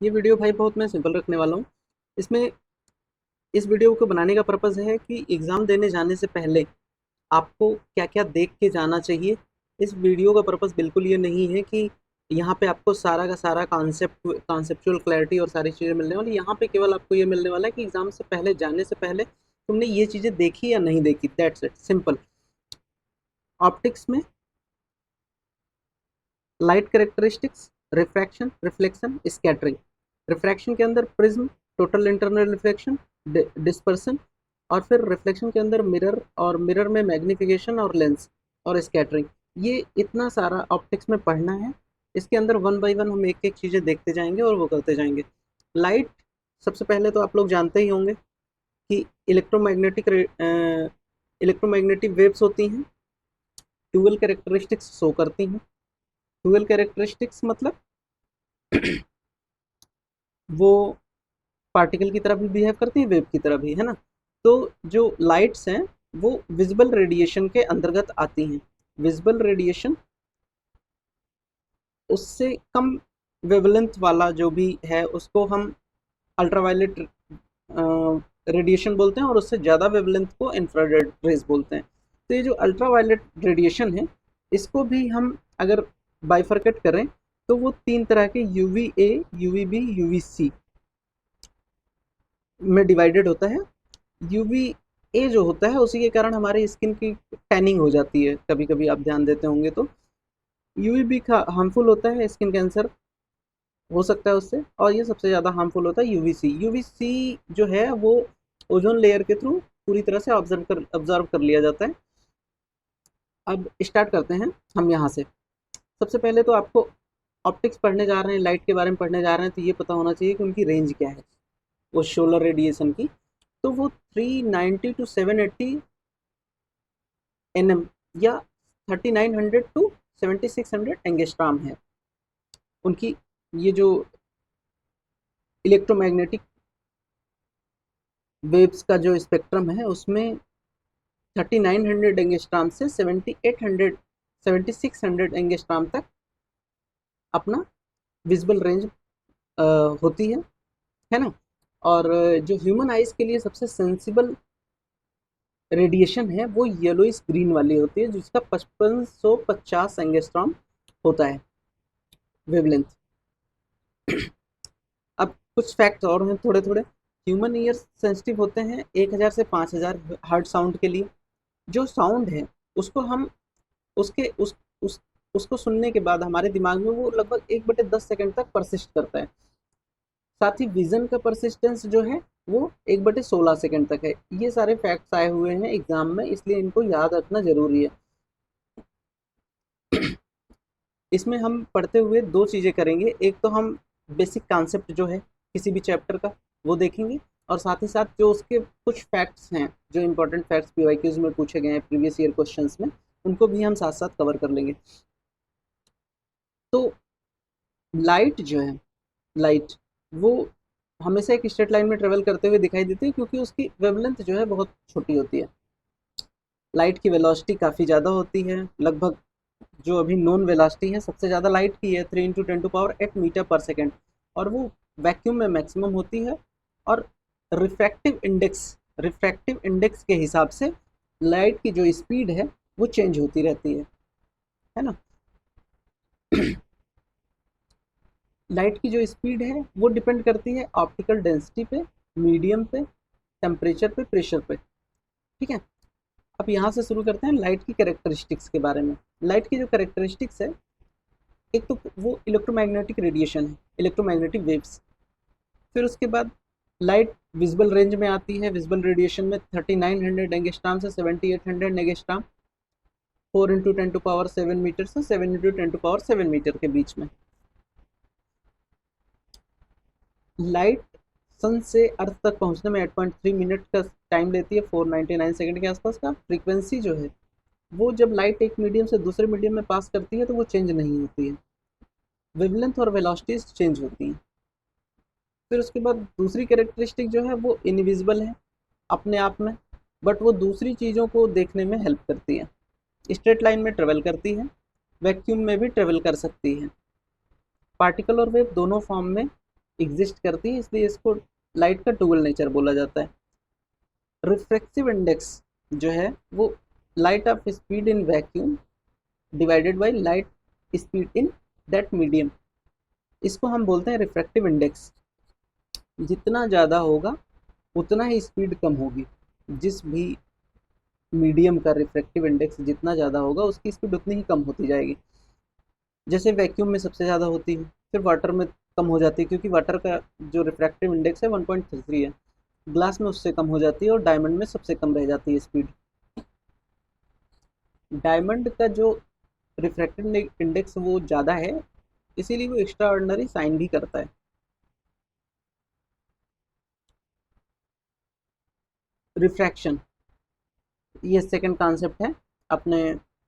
ये वीडियो भाई बहुत मैं सिंपल रखने वाला हूँ। इसमें इस वीडियो को बनाने का पर्पज़ है कि एग्ज़ाम देने जाने से पहले आपको क्या-क्या देख के जाना चाहिए। इस वीडियो का पर्पज़ बिल्कुल ये नहीं है कि यहाँ पे आपको सारा का सारा कॉन्सेप्चुअल क्लैरिटी और सारी चीज़ें मिलने वाली। यहाँ पे केवल आपको ये मिलने वाला है कि एग्ज़ाम से पहले जाने से पहले तुमने ये चीज़ें देखी या नहीं देखी, दैट्स इट, सिंपल। ऑप्टिक्स में light characteristics, refraction, reflection, scattering. Refraction के अंदर prism, total internal reflection, dispersion, और फिर रिफ्लेक्शन के अंदर मिरर, और मिरर में मैग्निफिकेशन और लेंस, और स्कैटरिंग। ये इतना सारा ऑप्टिक्स में पढ़ना है। इसके अंदर वन बाय वन हम एक एक चीज़ें देखते जाएंगे और वो करते जाएंगे। लाइट, सबसे पहले तो आप लोग जानते ही होंगे कि इलेक्ट्रोमैग्नेटिक वेव्स होती हैं, ट्यूअल कैरेक्टरिस्टिक्स शो करती हैं। ट्यूअल कैरेक्टरिस्टिक्स मतलब वो पार्टिकल की तरह भी बिहेव करती है, वेव की तरह भी, है ना। तो जो लाइट्स हैं वो विजिबल रेडिएशन के अंतर्गत आती हैं। विजिबल रेडिएशन उससे कम वेवलेंथ वाला जो भी है उसको हम अल्ट्रावायलेट रेडिएशन बोलते हैं, और उससे ज़्यादा वेवलेंथ को इंफ्रारेड रेज बोलते हैं। तो ये जो अल्ट्रावायलेट रेडिएशन है इसको भी हम अगर बाइफरकेट करें तो वो तीन तरह के UVA, UVB, UVC में डिवाइडेड होता है। UVA जो होता है उसी के कारण हमारी स्किन की टैनिंग हो जाती है, कभी कभी आप ध्यान देते होंगे तो। UVB का हार्मफुल होता है, स्किन कैंसर हो सकता है उससे, और ये सबसे ज़्यादा हार्मफुल होता है UVC। UVC जो है वो ओजोन लेयर के थ्रू पूरी तरह से ऑब्जर्व कर लिया जाता है। अब स्टार्ट करते हैं हम यहाँ से। सबसे पहले तो आपको ऑप्टिक्स पढ़ने जा रहे हैं, लाइट के बारे में पढ़ने जा रहे हैं, तो ये पता होना चाहिए कि उनकी रेंज क्या है वो सोलर रेडिएशन की। तो वो 390 टू 780 nm या 3900 टू 7600 एंगस्ट्रॉम है उनकी। ये जो इलेक्ट्रोमैग्नेटिक वेव्स का जो स्पेक्ट्रम है उसमें 3900 एंगस्ट्रॉम से 7800 7600 एंगस्ट्रॉम तक अपना विजिबल रेंज होती है ना। और जो ह्यूमन आइज के लिए सबसे सेंसिबल रेडिएशन है वो येलोइश ग्रीन वाली होती है, जिसका 5550 एंगस्ट्रॉम होता है वेवलेंथ। अब कुछ फैक्ट और हैं थोड़े थोड़े। ह्यूमन ईयर सेंसिटिव होते हैं 1000 से 5000 हर्ट साउंड के लिए। जो साउंड है उसको हम उसके उस उसको सुनने के बाद हमारे दिमाग में वो लगभग 1/10 सेकंड तक परसिस्ट करता है। साथ ही विजन का परसिस्टेंस जो है वो 1/16 सेकंड तक है। ये सारे फैक्ट्स आए हुए हैं एग्जाम में, इसलिए इनको याद रखना जरूरी है। इसमें हम पढ़ते हुए दो चीज़ें करेंगे। एक तो हम बेसिक कॉन्सेप्ट जो है किसी भी चैप्टर का वो देखेंगे, और साथ ही साथ जो उसके कुछ फैक्ट्स हैं, जो इंपॉर्टेंट फैक्ट्स PYQs में पूछे गए हैं प्रीवियस ईयर क्वेश्चंस में, उनको भी हम साथ साथ कवर कर लेंगे। तो लाइट जो है, लाइट वो हमेशा एक स्ट्रेट लाइन में ट्रेवल करते हुए दिखाई देती है, क्योंकि उसकी वेवलेंथ जो है बहुत छोटी होती है। लाइट की वेलोसिटी काफ़ी ज़्यादा होती है, लगभग जो अभी नॉन वेलोसिटी है सबसे ज़्यादा लाइट की है 3 × 10⁸ मीटर पर सेकेंड, और वो वैक्यूम में मैक्सिमम होती है। और रिफ्रैक्टिव इंडेक्स के हिसाब से लाइट की जो स्पीड है वो चेंज होती रहती है ना। लाइट की जो स्पीड है वो डिपेंड करती है ऑप्टिकल डेंसिटी पे, मीडियम पे, टेम्परेचर पे, प्रेशर पे। ठीक है, अब यहाँ से शुरू करते हैं लाइट की कैरेक्टरिस्टिक्स के बारे में। लाइट की जो कैरेक्टरिस्टिक्स है, एक तो वो इलेक्ट्रोमैग्नेटिक रेडिएशन है, इलेक्ट्रोमैग्नेटिक वेव्स। फिर उसके बाद लाइट विजिबल रेंज में आती है। विजिबल रेडिएशन में 3900 एंगस्ट्रॉम से 7800 एंगस्ट्रॉम, 4 × 10⁷ मीटर से 7 × 10⁷ मीटर के बीच में। लाइट सन से अर्थ तक पहुंचने में 8.3 मिनट का टाइम लेती है, 499 सेकंड के आसपास का। फ्रीक्वेंसी जो है वो जब लाइट एक मीडियम से दूसरे मीडियम में पास करती है तो वो चेंज नहीं होती है, वेवलेंथ और वेलोसिटीज चेंज होती हैं। फिर उसके बाद दूसरी कैरेक्टरिस्टिक जो है वो इनविजिबल है अपने आप में, बट वो दूसरी चीज़ों को देखने में हेल्प करती है। स्ट्रेट लाइन में ट्रेवल करती है, वैक्यूम में भी ट्रेवल कर सकती है। पार्टिकल और वेव दोनों फॉर्म में एग्जिस्ट करती है, इसलिए इसको लाइट का डुअल नेचर बोला जाता है। रिफ्रैक्टिव इंडेक्स जो है वो light of speed in vacuum divided by light speed in that medium, इसको हम बोलते हैं रिफ्रैक्टिव इंडेक्स। जितना ज़्यादा होगा उतना ही स्पीड कम होगी। जिस भी मीडियम का रिफ्रैक्टिव इंडेक्स जितना ज़्यादा होगा उसकी स्पीड उतनी ही कम होती जाएगी। जैसे वैक्यूम में सबसे ज़्यादा होती है, फिर वाटर में कम हो जाती है, क्योंकि वाटर का जो रिफ्रैक्टिव इंडेक्स है 1.33 है, ग्लास में उससे कम हो जाती है, और डायमंड में सबसे कम रह जाती है स्पीड। डायमंड का जो रिफ्रैक्टिव इंडेक्स वो ज़्यादा है, इसीलिए वो एक्स्ट्रा ऑर्डिनरी साइन भी करता है। रिफ्रैक्शन, ये सेकंड कॉन्सेप्ट है अपने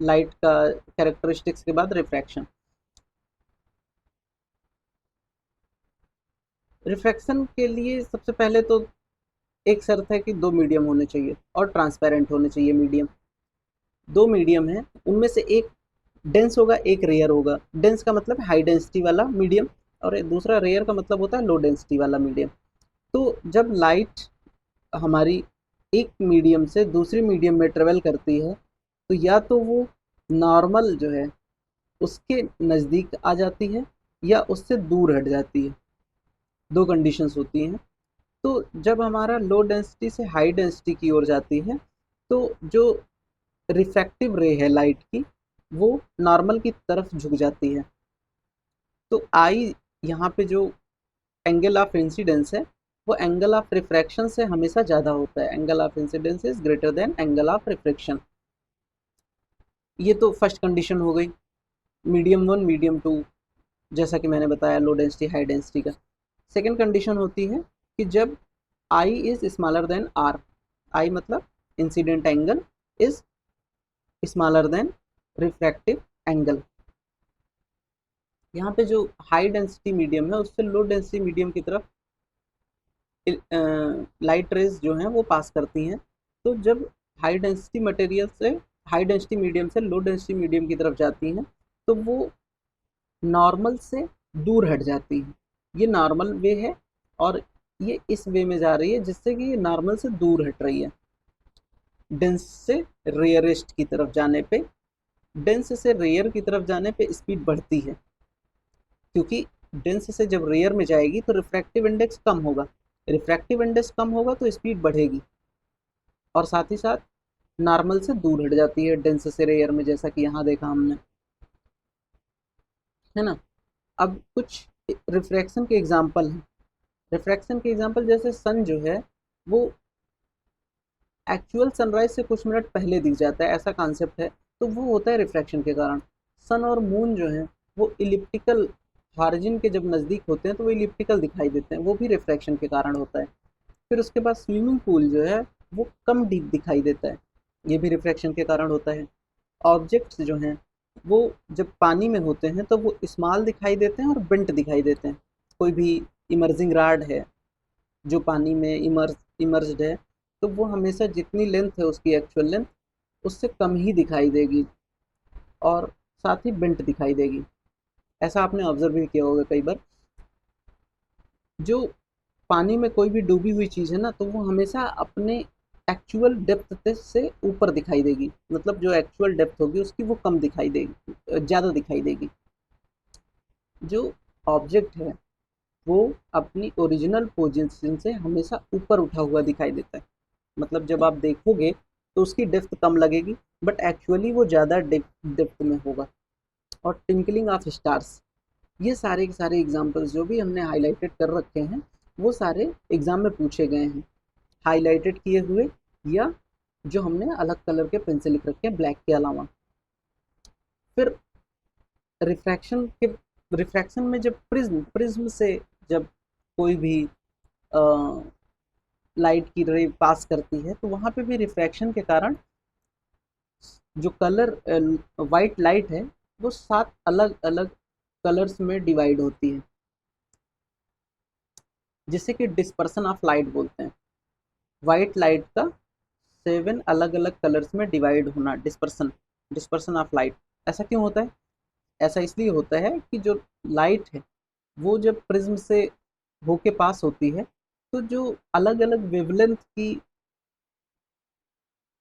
लाइट का कैरेक्टरिस्टिक्स के बाद रिफ्रैक्शन। रिफ्रैक्शन के लिए सबसे पहले तो एक शर्त है कि दो मीडियम होने चाहिए और ट्रांसपेरेंट होने चाहिए मीडियम। दो मीडियम है, उनमें से एक डेंस होगा, एक रेयर होगा। डेंस का मतलब हाई डेंसिटी वाला मीडियम, और दूसरा रेयर का मतलब होता है लो डेंसिटी वाला मीडियम। तो जब लाइट हमारी एक मीडियम से दूसरी मीडियम में ट्रेवल करती है, तो या तो वो नॉर्मल जो है उसके नज़दीक आ जाती है या उससे दूर हट जाती है। दो कंडीशंस होती हैं। तो जब हमारा लो डेंसिटी से हाई डेंसिटी की ओर जाती है, तो जो रिफ्रैक्टिव रे है लाइट की, वो नॉर्मल की तरफ झुक जाती है। तो आई यहाँ पे जो एंगल ऑफ इंसिडेंस है वो एंगल ऑफ रिफ्रैक्शन से हमेशा ज़्यादा होता है। Angle of incidence is greater then angle of refraction. ये तो फर्स्ट कंडीशन हो गई, मीडियम वन मीडियम टू, जैसा कि मैंने बताया लो डेंसिटी हाई डेंसिटी का। सेकेंड कंडीशन होती है कि जब I is smaller than are, आई मतलब incident angle is smaller than refractive angle. यहाँ पे जो हाई डेंसिटी मीडियम है उससे लो डेंसिटी मीडियम की तरफ लाइट रेज जो हैं वो पास करती हैं। तो जब हाई डेंसिटी मटेरियल से हाई डेंसिटी मीडियम से लो डेंसिटी मीडियम की तरफ जाती हैं, तो वो नॉर्मल से दूर हट जाती हैं। ये नॉर्मल वे है और ये इस वे में जा रही है जिससे कि ये नॉर्मल से दूर हट रही है। डेंस से रेयरेस्ट की तरफ जाने पे, डेंस से रेयर की तरफ जाने पे स्पीड बढ़ती है, क्योंकि डेंस से जब रेयर में जाएगी तो रिफ्रैक्टिव इंडेक्स कम होगा, रिफ्रैक्टिव इंडेक्स कम होगा तो स्पीड बढ़ेगी, और साथ ही साथ नॉर्मल से दूर हट जाती है डेंस से रेयर में, जैसा कि यहाँ देखा हमने, है ना। अब कुछ रिफ्रैक्शन के एग्जांपल हैं। रिफ्रैक्शन के एग्जांपल जैसे सन जो है वो एक्चुअल सनराइज से कुछ मिनट पहले दिख जाता है, ऐसा कॉन्सेप्ट है, तो वो होता है रिफ्रैक्शन के कारण। सन और मून जो है वो इलिप्टिकल हार्जिन के जब नज़दीक होते हैं तो वो इलिप्टिकल दिखाई देते हैं, वो भी रिफ्रैक्शन के कारण होता है। फिर उसके बाद स्विमिंग पूल जो है वो कम डीप दिखाई देता है, ये भी रिफ्रैक्शन के कारण होता है। ऑब्जेक्ट्स जो हैं वो जब पानी में होते हैं तो वो स्मॉल दिखाई देते हैं और बेंट दिखाई देते हैं। कोई भी इमर्जिंग रॉड है जो पानी में इमर्ज्ड है, तो वो हमेशा जितनी लेंथ है उसकी एक्चुअल लेंथ उससे कम ही दिखाई देगी और साथ ही बेंट दिखाई देगी। ऐसा आपने ऑब्जर्व भी किया होगा कई बार। जो पानी में कोई भी डूबी हुई चीज़ है ना, तो वो हमेशा अपने एक्चुअल डेप्थ से ऊपर दिखाई देगी, मतलब जो एक्चुअल डेप्थ होगी उसकी वो कम दिखाई देगी, ज़्यादा दिखाई देगी। जो ऑब्जेक्ट है वो अपनी ओरिजिनल पोजीशन से हमेशा ऊपर उठा हुआ दिखाई देता है, मतलब जब आप देखोगे तो उसकी डेप्थ कम लगेगी बट एक्चुअली वो ज़्यादा डेप्थ में होगा। और ट्विंकलिंग ऑफ स्टार्स, ये सारे के सारे एग्जांपल्स जो भी हमने हाईलाइटेड कर रखे हैं वो सारे एग्ज़ाम में पूछे गए हैं, हाईलाइटेड किए हुए या जो हमने अलग कलर के पेन से लिख रखे हैं ब्लैक के अलावा। फिर रिफ्रैक्शन में जब प्रिज्म से जब कोई भी लाइट की रे पास करती है तो वहाँ पे भी रिफ्रैक्शन के कारण जो कलर वाइट लाइट है वो 7 अलग अलग कलर्स में डिवाइड होती है, जिसे कि डिस्पर्सन ऑफ लाइट बोलते हैं। वाइट लाइट का 7 अलग अलग कलर्स में डिवाइड होना, डिस्पर्सन ऑफ लाइट। ऐसा क्यों होता है? ऐसा इसलिए होता है कि जो लाइट है वो जब प्रिज्म से होके पास होती है, तो जो अलग अलग वेवलेंथ की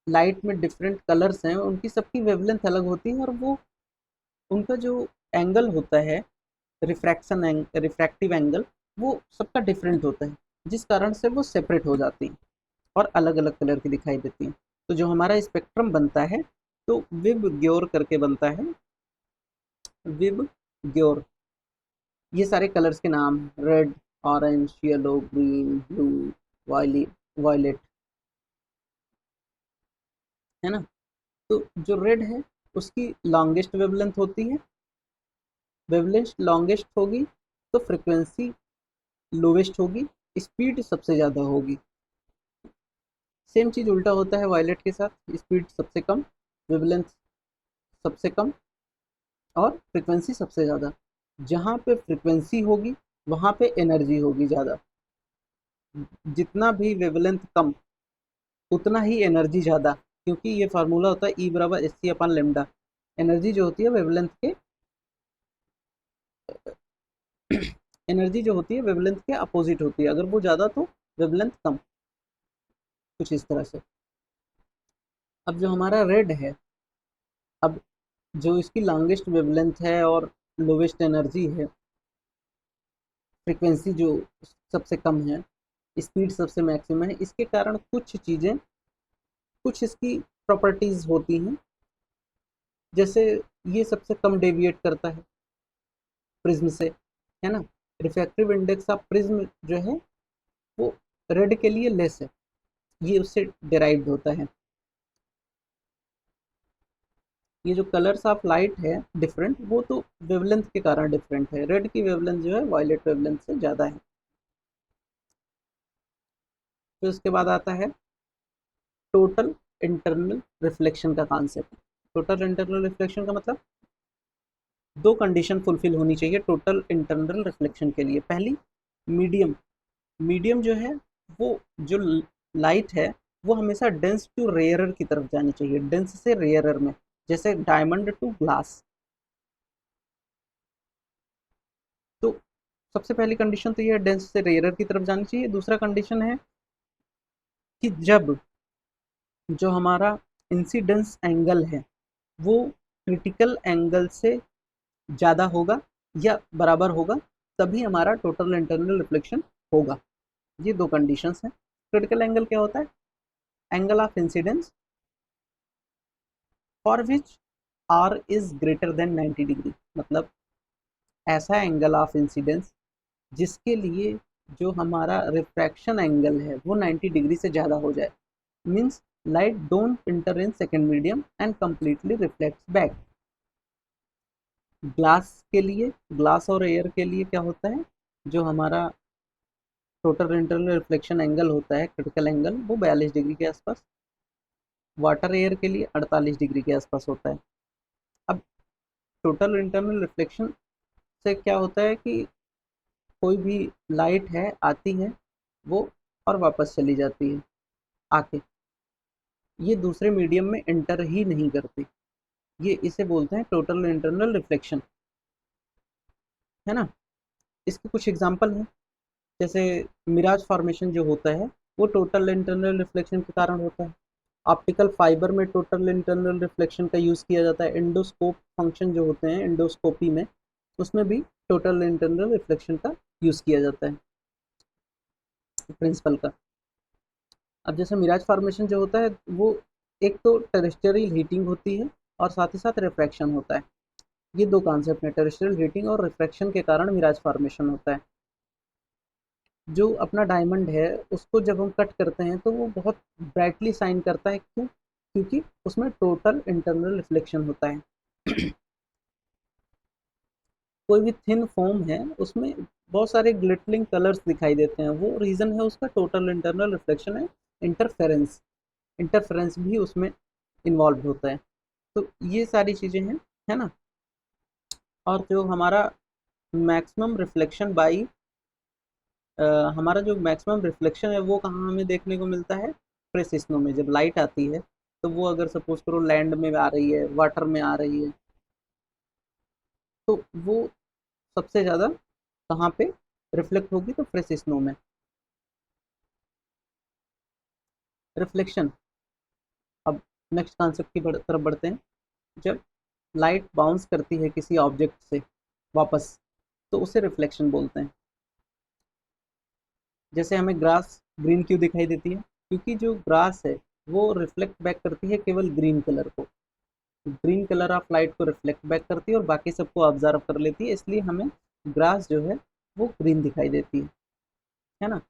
लाइट में डिफरेंट कलर्स हैं, उनकी सबकी वेवलेंथ अलग होती है, और वो उनका जो एंगल होता है, रिफ्रैक्टिव एंगल, वो सबका डिफरेंट होता है, जिस कारण से वो सेपरेट हो जाती हैं और अलग अलग कलर की दिखाई देती हैं। तो जो हमारा स्पेक्ट्रम बनता है, तो विब ग्योर करके बनता है, विब ग्योर। ये सारे कलर्स के नाम, red, orange, yellow, green, blue, violet, है ना। तो जो रेड है, उसकी लॉन्गेस्ट वेवलेंथ होती है, वेवलेंथ लॉन्गेस्ट होगी तो फ्रिक्वेंसी लोवेस्ट होगी, स्पीड सबसे ज़्यादा होगी। सेम चीज़ उल्टा होता है वायलेट के साथ, स्पीड सबसे कम, वेवलेंथ सबसे कम, और फ्रिक्वेंसी सबसे ज़्यादा। जहाँ पे फ्रिक्वेंसी होगी वहाँ पे एनर्जी होगी ज़्यादा, जितना भी वेवलेंथ कम उतना ही एनर्जी ज़्यादा, क्योंकि ये फार्मूला होता है ई बराबर एच सी अपन लेमडा। एनर्जी जो होती है वेवलेंथ के एनर्जी जो होती है वेवलेंथ के अपोजिट होती है, अगर वो ज़्यादा तो वेवलेंथ कम, कुछ इस तरह से। अब जो हमारा रेड है, अब जो इसकी लॉन्गेस्ट वेवलेंथ है और लोवेस्ट एनर्जी है, फ्रिक्वेंसी जो सबसे कम है, स्पीड सबसे मैक्सिमम है, इसके कारण कुछ चीज़ें, कुछ इसकी प्रॉपर्टीज़ होती हैं। जैसे ये सबसे कम डेविएट करता है प्रिज्म से, है ना। रिफ्रैक्टिव इंडेक्स ऑफ प्रिज्म जो है वो रेड के लिए लेस है, ये उससे डिराइव्ड होता है। ये जो कलर्स ऑफ लाइट है डिफरेंट, वो तो वेवलेंथ के कारण डिफरेंट है। रेड की वेवलेंथ जो है वायलेट वेवलेंथ से ज़्यादा है। फिर उसके बाद आता है टोटल इंटरनल रिफ्लेक्शन का कॉन्सेप्ट। टोटल इंटरनल रिफ्लेक्शन का मतलब, दो कंडीशन फुलफिल होनी चाहिए टोटल इंटरनल रिफ्लेक्शन के लिए। पहली, मीडियम। मीडियम जो है वो, जो लाइट है वो हमेशा डेंस टू रेयरर की तरफ जानी चाहिए, डेंस से रेयरर में, जैसे डायमंड टू ग्लास। तो सबसे पहली कंडीशन तो ये है, डेंस से रेयरर की तरफ जानी चाहिए। दूसरा कंडीशन है कि जब जो हमारा इंसिडेंस एंगल है वो क्रिटिकल एंगल से ज़्यादा होगा या बराबर होगा, तभी हमारा टोटल इंटरनल रिफ्लेक्शन होगा। ये दो कंडीशंस हैं। क्रिटिकल एंगल क्या होता है? Angle of incidence for which are is greater than 90 degree, मतलब ऐसा एंगल ऑफ इंसिडेंस जिसके लिए जो हमारा रिफ्रैक्शन एंगल है वो 90 डिग्री से ज़्यादा हो जाए, means light don't inter in second medium and completely reflects back. Glass के लिए, ग्लास और एयर के लिए क्या होता है, जो हमारा टोटल इंटरनल रिफ्लेक्शन एंगल होता है, क्रिटिकल एंगल, वो 42 डिग्री के आसपास। वाटर एयर के लिए 48 डिग्री के आसपास होता है। अब टोटल इंटरनल रिफ्लेक्शन से क्या होता है कि कोई भी लाइट है आती है वो और वापस चली जाती है आके, ये दूसरे मीडियम में एंटर ही नहीं करती। ये इसे बोलते हैं टोटल इंटरनल रिफ्लेक्शन, है ना। इसके कुछ एग्जांपल हैं, जैसे मिराज फॉर्मेशन जो होता है वो टोटल इंटरनल रिफ्लेक्शन के कारण होता है। ऑप्टिकल फाइबर में टोटल इंटरनल रिफ्लेक्शन का यूज़ किया जाता है। एंडोस्कोप फंक्शन जो होते हैं एंडोस्कोपी में, उसमें भी टोटल इंटरनल रिफ्लेक्शन का यूज़ किया जाता है, प्रिंसिपल का। अब जैसे मिराज फॉर्मेशन जो होता है वो एक तो टेरेस्ट्रियल हीटिंग होती है और साथ ही साथ रिफ्रैक्शन होता है। ये दो कॉन्सेप्ट हैं, टेरेस्ट्रियल हीटिंग और रिफ्रैक्शन के कारण मिराज फॉर्मेशन होता है। जो अपना डायमंड है उसको जब हम कट करते हैं तो वो बहुत ब्राइटली शाइन करता है, क्यों? क्योंकि उसमें टोटल इंटरनल रिफ्लेक्शन होता है। कोई भी थिन फोम है उसमें बहुत सारे ग्लिटरिंग कलर्स दिखाई देते हैं, वो रीज़न है उसका टोटल इंटरनल रिफ्लेक्शन है। इंटरफेरेंस, इंटरफेरेंस भी उसमें इन्वॉल्व होता है। तो ये सारी चीज़ें हैं, है ना। और जो हमारा मैक्सिमम रिफ्लेक्शन बाई, हमारा जो मैक्सिमम रिफ्लेक्शन है वो कहाँ हमें देखने को मिलता है? फ्रेश स्नो में। जब लाइट आती है तो वो अगर सपोज करो लैंड में आ रही है, वाटर में आ रही है, तो वो सबसे ज़्यादा कहाँ पे रिफ्लेक्ट होगी तो फ्रेश स्नो में। रिफ्लेक्शन, अब नेक्स्ट कॉन्सेप्ट की तरफ बढ़ते हैं। जब लाइट बाउंस करती है किसी ऑब्जेक्ट से वापस, तो उसे रिफ्लेक्शन बोलते हैं। जैसे हमें ग्रास ग्रीन क्यों दिखाई देती है, क्योंकि जो ग्रास है वो रिफ्लेक्ट बैक करती है केवल ग्रीन कलर को। ग्रीन कलर ऑफ लाइट को रिफ्लेक्ट बैक करती है और बाकी सबको ऑब्जर्व कर लेती है, इसलिए हमें ग्रास जो है वो ग्रीन दिखाई देती है ना।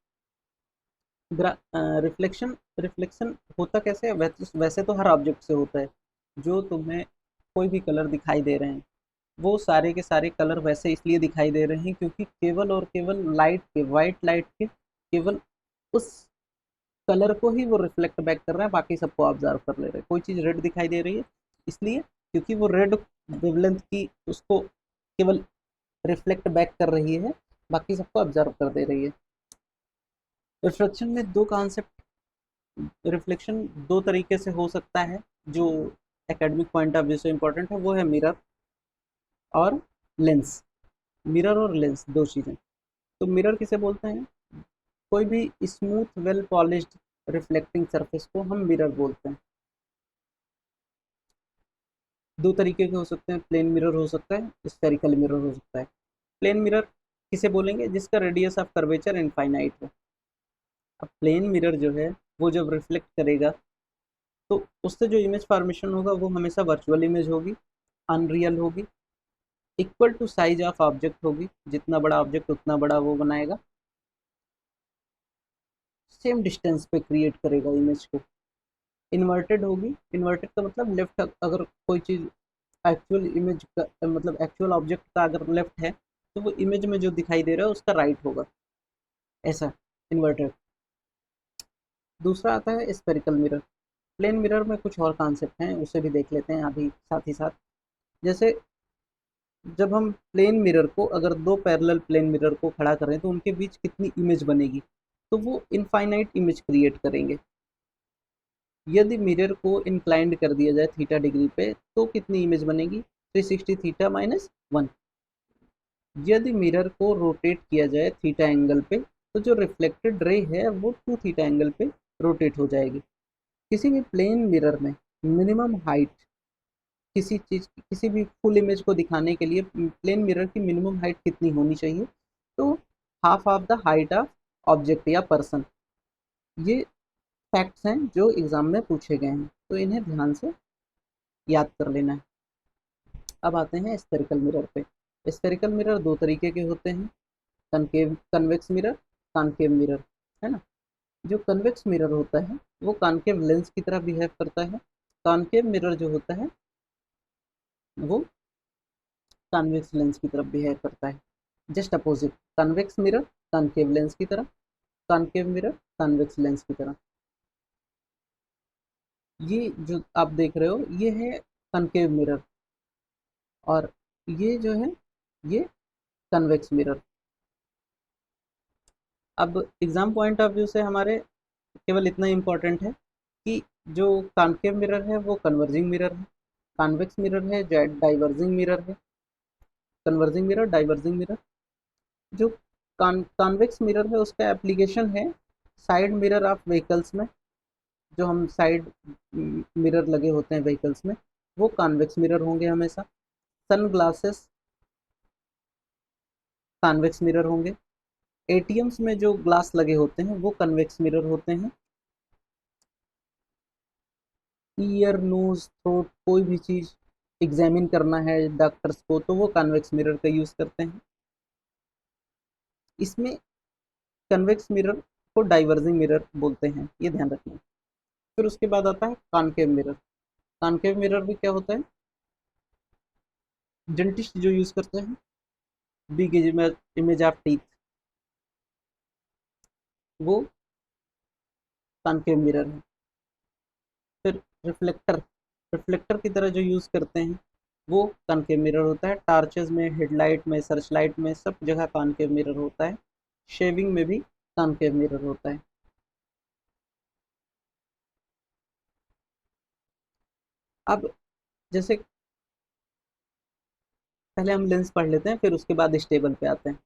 रिफ्लेक्शन, रिफ्लेक्शन होता कैसे है? वैसे तो हर ऑब्जेक्ट से होता है। जो तुम्हें कोई भी कलर दिखाई दे रहे हैं, वो सारे के सारे कलर वैसे इसलिए दिखाई दे रहे हैं क्योंकि केवल और केवल लाइट के, वाइट लाइट के केवल उस कलर को ही वो रिफ्लेक्ट बैक कर रहा है, बाकी सबको ऑब्जर्व कर ले रहे हैं। कोई चीज़ रेड दिखाई दे रही है इसलिए क्योंकि वो रेड वेवलेंथ की उसको केवल रिफ्लेक्ट बैक कर रही है, बाकी सबको ऑब्जर्व कर दे रही है। रिफ्लेक्शन में दो कॉन्सेप्ट, रिफ्लेक्शन दो तरीके से हो सकता है जो एकेडमिक पॉइंट ऑफ व्यू से इम्पोर्टेंट है, वो है मिरर और लेंस। मिरर और लेंस दो चीज़ें। तो मिरर किसे बोलते हैं? कोई भी smooth well polished reflecting surface को हम मिरर बोलते हैं। दो तरीके के हो सकते हैं, प्लेन मिरर हो सकता है, स्फेरिकल मिरर हो सकता है। प्लेन मिरर किसे बोलेंगे? जिसका रेडियस ऑफ कर्वेचर इनफाइनाइट हो। अब प्लेन मिरर जो है वो जब रिफ्लेक्ट करेगा तो उससे जो इमेज फॉर्मेशन होगा वो हमेशा वर्चुअल इमेज होगी, अनरियल होगी, equal to size of object होगी। जितना बड़ा ऑब्जेक्ट उतना बड़ा वो बनाएगा, सेम डिस्टेंस पे क्रिएट करेगा इमेज को। इन्वर्टेड होगी, इन्वर्टेड का मतलब लेफ्ट, अगर कोई चीज़ एक्चुअल इमेज का मतलब एक्चुअल ऑब्जेक्ट का अगर लेफ्ट है तो वो इमेज में जो दिखाई दे रहा है उसका राइट होगा, ऐसा इन्वर्टेड। दूसरा आता है स्पेरिकल मिरर। प्लेन मिरर में कुछ और कॉन्सेप्ट हैं, उसे भी देख लेते हैं अभी साथ ही साथ। जैसे जब हम प्लेन मिरर को, अगर दो पैरेलल प्लेन मिरर को खड़ा करें तो उनके बीच कितनी इमेज बनेगी, तो वो इनफाइनाइट इमेज क्रिएट करेंगे। यदि मिरर को इंक्लाइंड कर दिया जाए थीटा डिग्री पे तो कितनी इमेज बनेगी? 360 थीटा माइनस 1। यदि मिरर को रोटेट किया जाए थीटा एंगल पे तो जो रिफ्लेक्टेड रे है वो 2 थीटा एंगल पे रोटेट हो जाएगी। किसी भी प्लेन मिरर में मिनिमम हाइट, किसी भी फुल इमेज को दिखाने के लिए प्लेन मिरर की मिनिमम हाइट कितनी होनी चाहिए? तो half of the height of object या पर्सन। ये फैक्ट्स हैं जो एग्जाम में पूछे गए हैं, तो इन्हें ध्यान से याद कर लेना है। अब आते हैं स्फेरिकल मिरर पे। स्फेरिकल मिरर दो तरीके के होते हैं, concave convex mirror, concave mirror, है ना। जो कन्वेक्स मिरर होता है वो कॉनकेव लेंस की तरह बिहेव करता है। कॉनकेव मिरर जो होता है वो कॉन्वेक्स लेंस की तरफ बिहेव करता है। Just opposite, convex mirror concave lens की तरह, कॉनकेव मिरर कॉन्वेक्स लेंस की तरह। ये जो आप देख रहे हो ये है कनकेव मिरर, और ये जो है ये कन्वेक्स मिरर। अब एग्जाम पॉइंट ऑफ व्यू से हमारे केवल इतना इम्पोर्टेंट है कि जो कॉनकेव मिरर है वो कन्वर्जिंग मिरर है, कॉन्वेक्स मिरर है डाइवर्जिंग मिरर है। Converging mirror, diverging mirror. जो कॉन्वेक्स मिरर है उसका एप्लीकेशन है साइड मिरर ऑफ व्हीकल्स में। जो हम साइड मिरर लगे होते हैं व्हीकल्स में वो कॉन्वेक्स मिरर होंगे हमेशा। सन ग्लासेस कॉन्वेक्स मिरर होंगे। एटीएम्स में जो ग्लास लगे होते हैं वो कन्वेक्स मिरर होते हैं। ईयर, नोज, थ्रोट, कोई भी चीज़ एग्जामिन करना है डॉक्टर्स को तो वो कन्वेक्स मिरर का यूज़ करते हैं। इसमें कन्वेक्स मिरर को डाइवर्जिंग मिरर बोलते हैं, ये ध्यान रखना। फिर उसके बाद आता है कॉनकेव मिरर। कॉनकेव मिरर भी क्या होता है? डेंटिस्ट जो यूज़ करते हैं, बिग इमेज ऑफ टीथ, वो कॉनकेव मिरर है। फिर रिफ्लेक्टर, रिफ्लेक्टर की तरह जो यूज़ करते हैं वो कॉनकेव मिरर होता है। टार्चेस में, हेडलाइट में, सर्च लाइट में, सब जगह कॉनकेव मिरर होता है। शेविंग में भी कॉनकेव मिरर होता है। अब जैसे पहले हम लेंस पढ़ लेते हैं फिर उसके बाद स्टेबल पे आते हैं।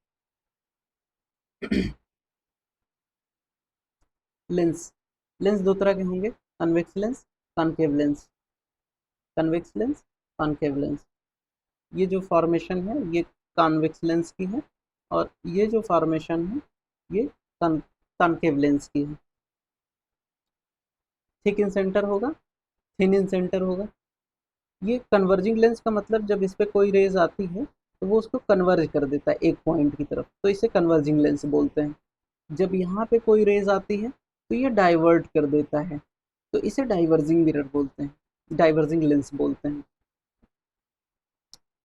लेंस, लेंस दो तरह के होंगे, convex lens, concave lens. Convex lens, concave lens. ये जो फॉर्मेशन है ये कॉन्वेक्स लेंस की है, और ये जो फॉर्मेशन है ये कॉनकेव लेंस की है। थिक इन सेंटर होगा, थिन इन सेंटर होगा। ये कन्वर्जिंग लेंस का मतलब जब इस पे कोई रेज आती है तो वो उसको कन्वर्ज कर देता है एक पॉइंट की तरफ, तो इसे कन्वर्जिंग लेंस बोलते हैं। जब यहाँ पे कोई रेज आती है तो ये डाइवर्ट कर देता है, तो इसे डाइवर्जिंग मिरर बोलते हैं, डाइवर्जिंग लेंस बोलते हैं।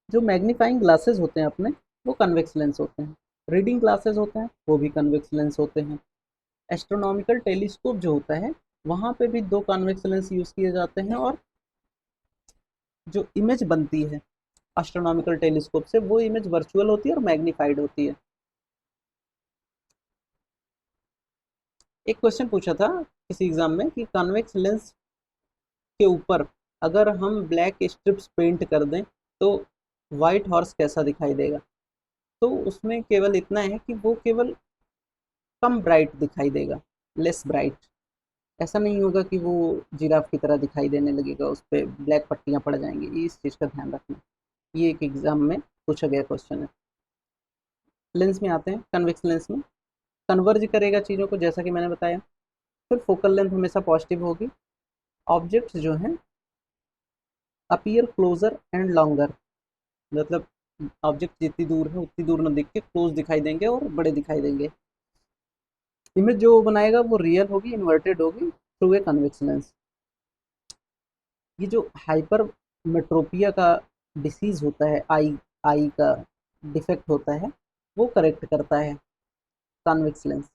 जो मैग्नीफाइंग ग्लासेस होते हैं अपने, वो कन्वेक्स लेंस होते हैं। रीडिंग ग्लासेस होते हैं, वो भी कन्वेक्स लेंस होते हैं। एस्ट्रोनॉमिकल टेलीस्कोप जो होता है, वहाँ पे भी दो कन्वेक्स लेंस यूज़ किए जाते हैं, और जो इमेज बनती है एस्ट्रोनॉमिकल टेलीस्कोप से, वो इमेज वर्चुअल होती है और मैग्नीफाइड होती है। एक क्वेश्चन पूछा था किसी एग्जाम में कि कॉन्वेक्स लेंस के ऊपर अगर हम ब्लैक स्ट्रिप्स पेंट कर दें तो वाइट हॉर्स कैसा दिखाई देगा। तो उसमें केवल इतना है कि वो केवल कम ब्राइट दिखाई देगा, लेस ब्राइट। ऐसा नहीं होगा कि वो जिराफ की तरह दिखाई देने लगेगा, उस पर ब्लैक पट्टियाँ पड़ जाएंगी, इस चीज़ का ध्यान रखना। ये एक एग्जाम में पूछा गया क्वेश्चन है। लेंस में आते हैं, कन्वेक्स लेंस में कन्वर्ज करेगा चीज़ों को, जैसा कि मैंने बताया। फिर फोकल लेंथ हमेशा पॉजिटिव होगी। ऑब्जेक्ट्स जो हैं अपीयर क्लोजर एंड लॉन्गर, मतलब ऑब्जेक्ट जितनी दूर है उतनी दूर न दिख के क्लोज दिखाई देंगे और बड़े दिखाई देंगे। इमेज जो बनाएगा वो रियल होगी, इन्वर्टेड होगी थ्रू ए कन्वेक्स लेंस। ये जो हाइपर मेट्रोपिया का डिसीज होता है, आई आई का डिफेक्ट होता है, वो करेक्ट करता है कॉन्वेक्स लेंस।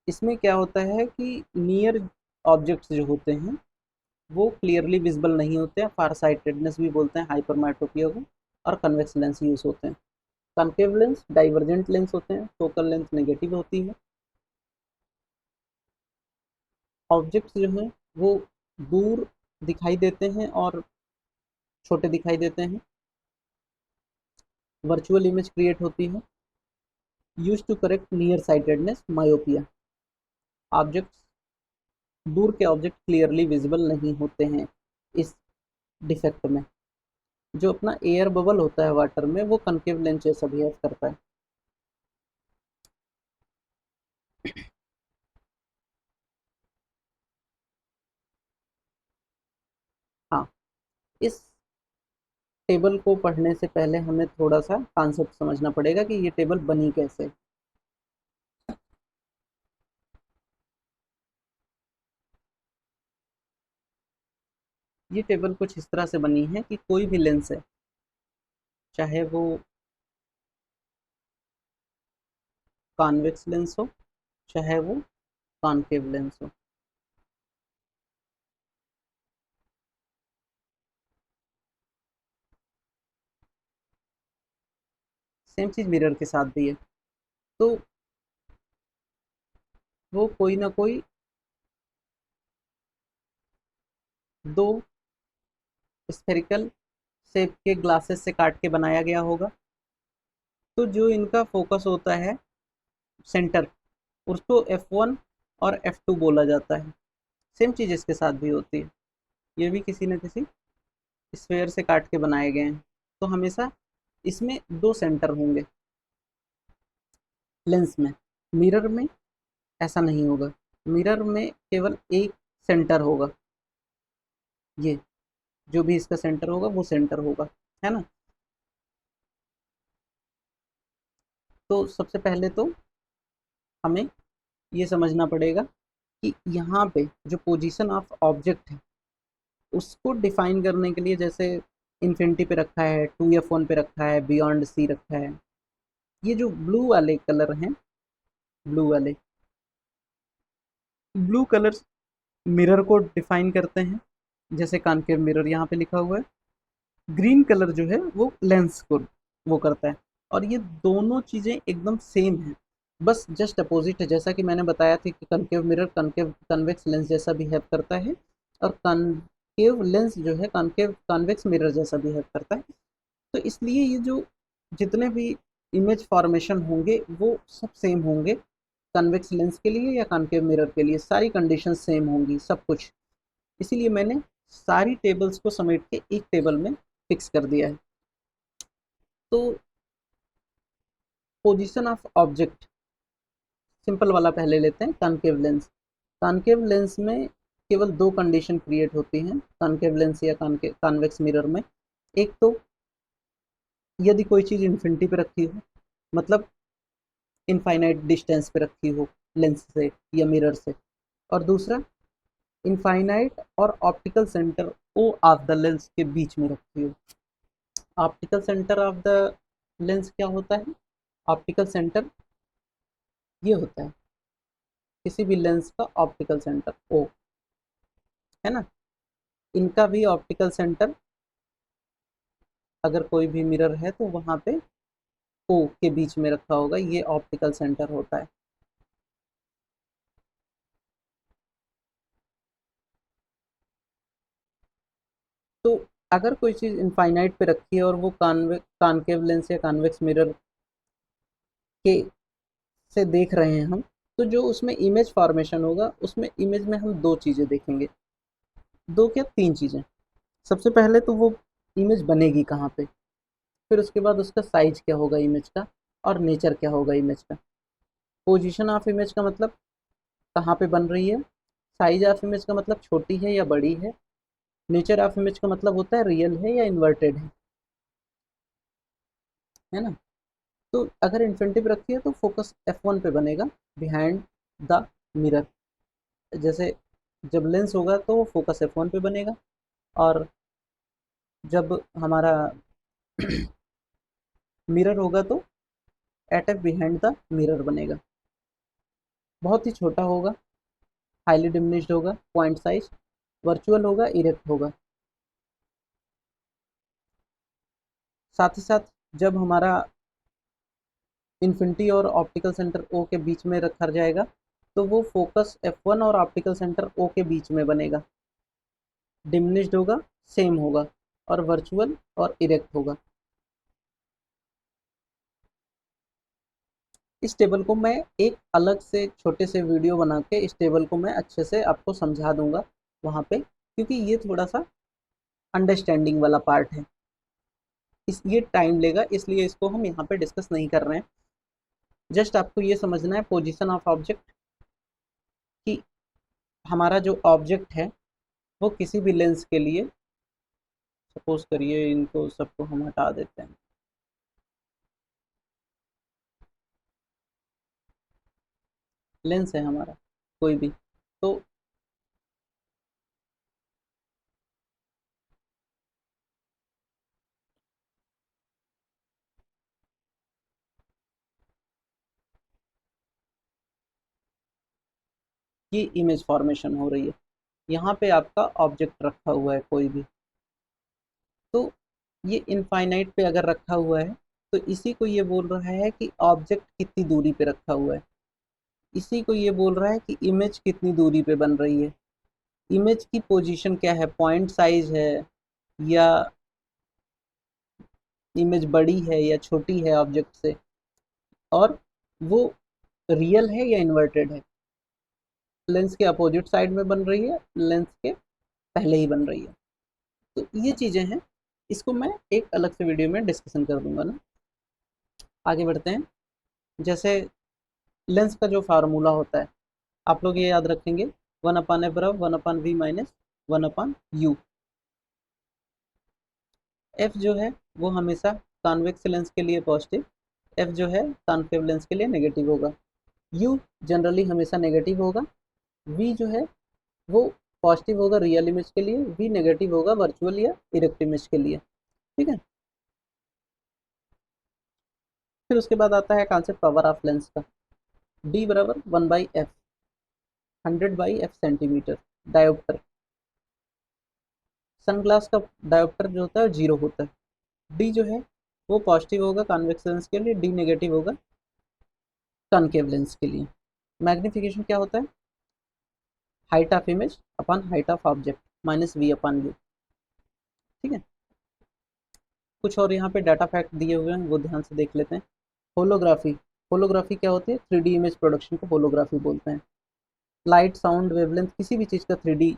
इसमें क्या होता है कि नियर ऑब्जेक्ट्स जो होते हैं वो क्लियरली विजिबल नहीं होते हैं, फार साइटेडनेस भी बोलते हैं हाइपर मेट्रोपिया को, और कन्वेक्स लेंस यूज होते हैं। कॉनकेव लेंस डाइवर्जेंट लेंस होते हैं, फोकल लेंथ नेगेटिव होती है। ऑब्जेक्ट्स जो हैं वो दूर दिखाई देते हैं और छोटे दिखाई देते हैं। वर्चुअल इमेज क्रिएट होती है, use to correct near sightedness myopia. Objects, दूर के ऑब्जेक्ट क्लियरली विजिबल नहीं होते हैं इस डिफेक्ट में। जो अपना एयर बबल होता है वाटर में, वो कनकेव लेंस जैसा बिहेव करता है। हाँ, इस टेबल को पढ़ने से पहले हमें थोड़ा सा कॉन्सेप्ट समझना पड़ेगा कि ये टेबल बनी कैसे। ये टेबल कुछ इस तरह से बनी है कि कोई भी लेंस है, चाहे वो कॉन्वेक्स लेंस हो चाहे वो कॉनकेव लेंस हो, सेम चीज़ मिरर के साथ भी है। तो वो कोई ना कोई दो स्फेरिकल शेप के ग्लासेस से काट के बनाया गया होगा। तो जो इनका फोकस होता है सेंटर, उसको F1 और F2 बोला जाता है। सेम चीज़ इसके साथ भी होती है, ये भी किसी न किसी स्फेयर से काट के बनाए गए हैं। तो हमेशा इसमें दो सेंटर होंगे लेंस में। मिरर में ऐसा नहीं होगा, मिरर में केवल एक सेंटर होगा। ये जो भी इसका सेंटर होगा वो सेंटर होगा, है ना। तो सबसे पहले तो हमें ये समझना पड़ेगा कि यहाँ पे जो पोजीशन ऑफ ऑब्जेक्ट है उसको डिफाइन करने के लिए, जैसे इन्फिनिटी पे रखा है, 2F1 पे रखा है, बियॉन्ड सी रखा है। ये जो ब्लू वाले कलर हैं, ब्लू वाले ब्लू कलर्स मिरर को डिफाइन करते हैं, जैसे कॉनकेव मिरर यहाँ पे लिखा हुआ है। ग्रीन कलर जो है वो लेंस को वो करता है। और ये दोनों चीज़ें एकदम सेम हैं, बस जस्ट अपोजिट है। जैसा कि मैंने बताया था कि concave mirror concave convex lens जैसा बिहेव करता है, और कनकेव लेंस जो है कनकेव कन्वेक्स मिरर जैसा बिहेव करता है। तो इसलिए ये जो जितने भी इमेज फॉर्मेशन होंगे वो सब सेम होंगे, कन्वेक्स लेंस के लिए या कॉनकेव मिरर के लिए सारी कंडीशन सेम होंगी सब कुछ। इसीलिए मैंने सारी टेबल्स को समेट के एक टेबल में फिक्स कर दिया है। तो पोजीशन ऑफ ऑब्जेक्ट सिंपल वाला पहले लेते हैं, कॉनकेव लेंस। कॉनकेव लेंस में केवल दो कंडीशन क्रिएट होती हैं कॉनकेव लेंस या कॉन्वेक्स मिरर में। एक तो यदि कोई चीज़ इन्फिनिटी पे रखी हो, मतलब इनफाइनाइट डिस्टेंस पे रखी हो लेंस से या मिरर से, और दूसरा इनफाइनाइट और optical centre O of the lens के बीच में रखी हो। Optical centre of the lens क्या होता है? ऑप्टिकल सेंटर ये होता है किसी भी लेंस का ऑप्टिकल सेंटर ओ, है ना। इनका भी ऑप्टिकल सेंटर अगर कोई भी मिरर है तो वहाँ पे ओ के बीच में रखा होगा, ये ऑप्टिकल सेंटर होता है। तो अगर कोई चीज़ इनफाइनाइट पे रखी है और वो कॉनकेव लेंस या कॉन्वेक्स मिरर के से देख रहे हैं हम, तो जो उसमें इमेज फॉर्मेशन होगा उसमें इमेज में हम दो चीज़ें देखेंगे, दो क्या तीन चीज़ें। सबसे पहले तो वो इमेज बनेगी कहाँ पे, फिर उसके बाद उसका साइज क्या होगा इमेज का, और नेचर क्या होगा इमेज का। पोजीशन ऑफ इमेज का मतलब कहाँ पे बन रही है, साइज ऑफ इमेज का मतलब छोटी है या बड़ी है, नेचर ऑफ इमेज का मतलब होता है रियल है या इन्वर्टेड है ना। तो अगर इन्फिनिटी पे रखी है तो फोकस F1 पे बनेगा, बिहाइंड द मिरर। जैसे जब लेंस होगा तो फोकस F1 पे बनेगा, और जब हमारा मिरर होगा तो at F behind the mirror बनेगा। बहुत ही छोटा होगा, हाईली डिमिनिश्ड होगा पॉइंट साइज, वर्चुअल होगा, इरेक्ट होगा। साथ ही साथ जब हमारा इन्फिनिटी और ऑप्टिकल सेंटर ओ के बीच में रखा जाएगा तो वो फोकस F1 और ऑप्टिकल सेंटर ओ के बीच में बनेगा, डिमिनिश्ड होगा, सेम होगा, और वर्चुअल और इरेक्ट होगा। इस टेबल को मैं एक अलग से छोटे से वीडियो बना के इस टेबल को मैं अच्छे से आपको समझा दूंगा वहाँ पे, क्योंकि ये थोड़ा सा अंडरस्टैंडिंग वाला पार्ट है, इस ये टाइम लेगा, इसलिए इसको हम यहाँ पे डिस्कस नहीं कर रहे हैं। जस्ट आपको ये समझना है पोजीशन ऑफ ऑब्जेक्ट, कि हमारा जो ऑब्जेक्ट है वो किसी भी लेंस के लिए, सपोज करिए इनको सबको हम हटा देते हैं, लेंस है हमारा कोई भी, तो ये इमेज फॉर्मेशन हो रही है, यहाँ पे आपका ऑब्जेक्ट रखा हुआ है कोई भी, तो ये इनफाइनाइट पे अगर रखा हुआ है तो इसी को ये बोल रहा है कि ऑब्जेक्ट कितनी दूरी पे रखा हुआ है, इसी को ये बोल रहा है कि इमेज कितनी दूरी पे बन रही है, इमेज की पोजीशन क्या है, पॉइंट साइज है या इमेज बड़ी है या छोटी है ऑब्जेक्ट से, और वो रियल है या इन्वर्टेड है, लेंस के अपोजिट साइड में बन रही है, लेंस के पहले ही बन रही है। तो ये चीज़ें हैं, इसको मैं एक अलग से वीडियो में डिस्कशन कर दूंगा ना। आगे बढ़ते हैं। जैसे लेंस का जो फार्मूला होता है आप लोग ये याद रखेंगे, 1/f बराबर 1/v माइनस 1/u। एफ जो है वो हमेशा कॉन्वेक्स लेंस के लिए पॉजिटिव, एफ जो है कॉन्केव लेंस के लिए नेगेटिव होगा, यू जनरली हमेशा नेगेटिव होगा, वी जो है वो पॉजिटिव होगा रियल इमेज के लिए, वी नेगेटिव होगा वर्चुअल या इरेक्ट इमेज के लिए। ठीक है। फिर उसके बाद आता है कॉन्सेप्ट पावर ऑफ लेंस का। डी बराबर 1/f, 100/f centimetre dioptre. Sunglass का डायोप्टर जो होता है जीरो होता है। डी जो है वो पॉजिटिव होगा कॉन्वेक्स लेंस के लिए, डी नेगेटिव होगा कॉनकेव लेंस के लिए। मैग्नीफिकेशन क्या होता है? Height of image upon height of object minus V upon U. ठीक है। कुछ और यहाँ पे डाटा फैक्ट दिए हुए हैं वो ध्यान से देख लेते हैं। होलोग्राफी, होलोग्राफी क्या होती है? 3D इमेज प्रोडक्शन को होलोग्राफी बोलते हैं। लाइट, साउंड, वेवलेंथ, किसी भी चीज़ का 3D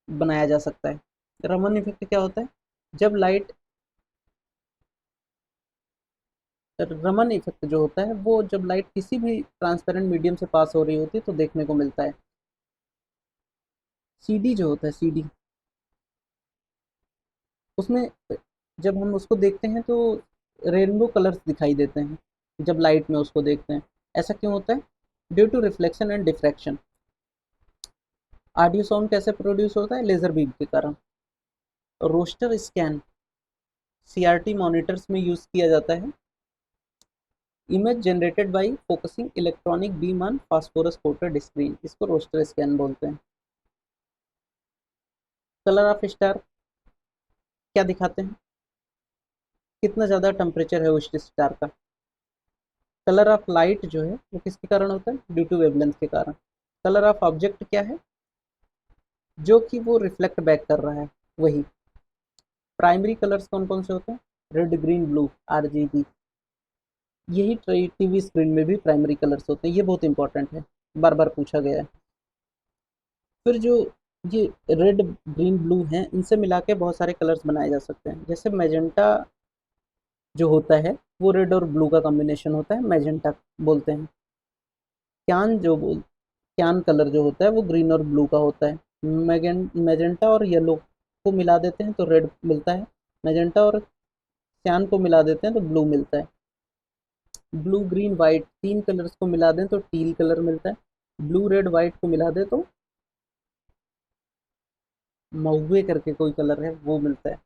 बनाया जा सकता है। रमन इफेक्ट क्या होता है? जब लाइट, रमन इफेक्ट जो होता है वो जब लाइट किसी भी ट्रांसपेरेंट मीडियम से पास हो रही होती है तो देखने को मिलता है। सीडी जो होता है, सीडी, उसमें जब हम उसको देखते हैं तो रेनबो कलर्स दिखाई देते हैं जब लाइट में उसको देखते हैं। ऐसा क्यों होता है? Due to reflection and diffraction. Audio sound कैसे प्रोड्यूस होता है? लेजर बीम के कारण। रोस्टर स्कैन सीआरटी मॉनिटर्स में यूज किया जाता है। Image generated by focusing electronic beam on phosphorus coated screen, इसको रोस्टर स्कैन बोलते हैं। कलर ऑफ स्टार क्या दिखाते हैं? कितना ज़्यादा टेम्परेचर है उस स्टार का। कलर ऑफ लाइट जो है वो किसके कारण होता है? ड्यू टू वेवलेंथ के कारण। कलर ऑफ ऑब्जेक्ट क्या है? जो कि वो रिफ्लेक्ट बैक कर रहा है, वही। प्राइमरी कलर्स कौन कौन से होते हैं? Red, green, blue, RGB. यही टीवी स्क्रीन में भी प्राइमरी कलर्स होते हैं, ये बहुत इंपॉर्टेंट है, बार बार पूछा गया है। फिर जो ये रेड, ग्रीन, ब्लू हैं, इनसे मिला के बहुत सारे कलर्स बनाए जा सकते हैं। जैसे मैजेंटा जो होता है वो रेड और ब्लू का कॉम्बिनेशन होता है, मैजेंटा बोलते हैं। क्यान कलर जो होता है वो ग्रीन और ब्लू का होता है। मैजेंटा और येलो को मिला देते हैं तो रेड मिलता है। मैजेंटा और क्यान को मिला देते हैं तो ब्लू मिलता है। ब्लू, ग्रीन, वाइट, तीन कलर्स को मिला दें तो टील कलर मिलता है। ब्लू, रेड, वाइट को मिला दे तो महुए करके कोई कलर है वो मिलता है।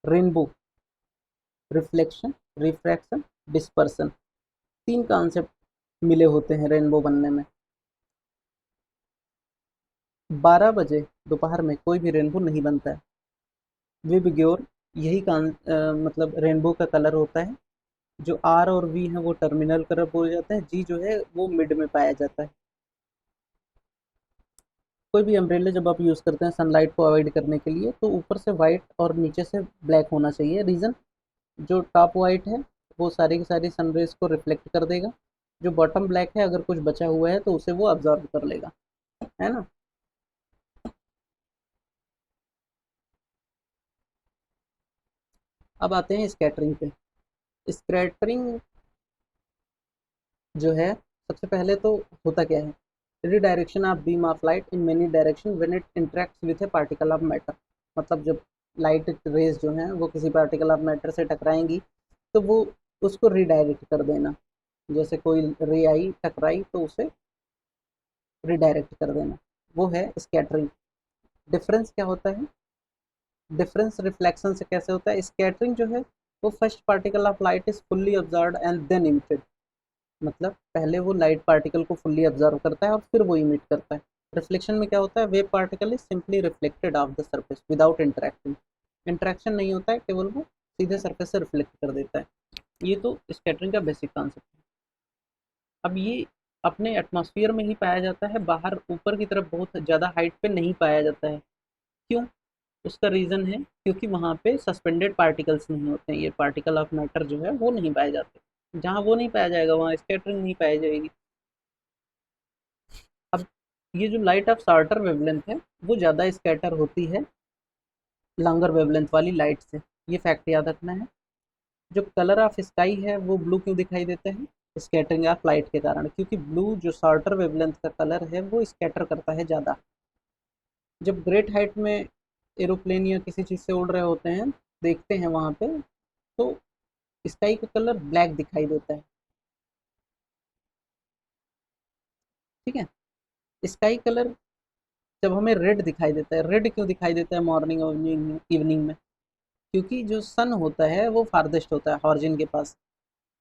रेनबो, रिफ्लेक्शन, रिफ्रैक्शन, डिस्पर्सन, तीन कॉन्सेप्ट मिले होते हैं रेनबो बनने में। 12 बजे दोपहर में कोई भी रेनबो नहीं बनता है। विबग्योर, यही मतलब रेनबो का कलर होता है। जो आर और वी है वो टर्मिनल कलर बोले जाते हैं, जी जो है वो मिड में पाया जाता है। कोई भी अम्ब्रेला जब आप यूज़ करते हैं सनलाइट को अवॉइड करने के लिए तो ऊपर से वाइट और नीचे से ब्लैक होना चाहिए। रीज़न, जो टॉप वाइट है वो सारी की सारी सनरेज को रिफ्लेक्ट कर देगा, जो बॉटम ब्लैक है अगर कुछ बचा हुआ है तो उसे वो अब्जॉर्ब कर लेगा, है ना। अब आते हैं स्कैटरिंग पे। स्कैटरिंग जो है, सबसे पहले तो होता क्या है? Redirection of beam of light in many direction when it interacts with A particle of matter. मतलब जब लाइट रेज जो हैं वो किसी पार्टिकल ऑफ मैटर से टकराएंगी तो वो उसको रिडायरेक्ट कर देना। जैसे कोई रे आई, टकराई तो उसे रिडायरेक्ट कर देना, वो है स्कैटरिंग। डिफरेंस क्या होता है? डिफरेंस रिफ्लेक्शन से कैसे होता है? स्कैटरिंग जो है वो first particle of light is fully observed and then emitted. मतलब पहले वो लाइट पार्टिकल को फुल्ली ऑब्जर्व करता है और फिर वो इमिट करता है। रिफ्लेक्शन में क्या होता है? Wave particle is simply reflected of the surface without interacting. Interaction नहीं होता है, केवल वो सीधे सरफेस से रिफ्लेक्ट कर देता है। ये तो स्कैटरिंग का बेसिक कॉन्सेप्ट है। अब ये अपने एटमॉस्फेयर में ही पाया जाता है, बाहर ऊपर की तरफ बहुत ज़्यादा हाइट पे नहीं पाया जाता है। क्यों? उसका रीज़न है क्योंकि वहाँ पे सस्पेंडेड पार्टिकल्स नहीं होते हैं, ये पार्टिकल ऑफ मैटर जो है वो नहीं पाए जाते। जहाँ वो नहीं पाया जाएगा वहाँ स्कैटरिंग नहीं पाई जाएगी। अब ये जो लाइट ऑफ शॉर्टर वेवलेंथ है वो ज़्यादा स्कैटर होती है लॉन्गर वेवलेंथ वाली लाइट से, ये फैक्ट याद रखना है। जो कलर ऑफ स्काई है वो ब्लू क्यों दिखाई देते हैं? स्कैटरिंग ऑफ लाइट के कारण, क्योंकि ब्लू जो शॉर्टर वेवलेंथ का कलर है वो स्कैटर करता है ज़्यादा। जब ग्रेट हाइट में एरोप्लेन या किसी चीज़ से उड़ रहे होते हैं, देखते हैं वहाँ पे, तो स्काई का कलर ब्लैक दिखाई देता है। ठीक है। स्काई कलर जब हमें रेड दिखाई देता है, रेड क्यों दिखाई देता है मॉर्निंग और इवनिंग में? क्योंकि जो सन होता है वो फारदेस्ट होता है हॉरिजन के पास,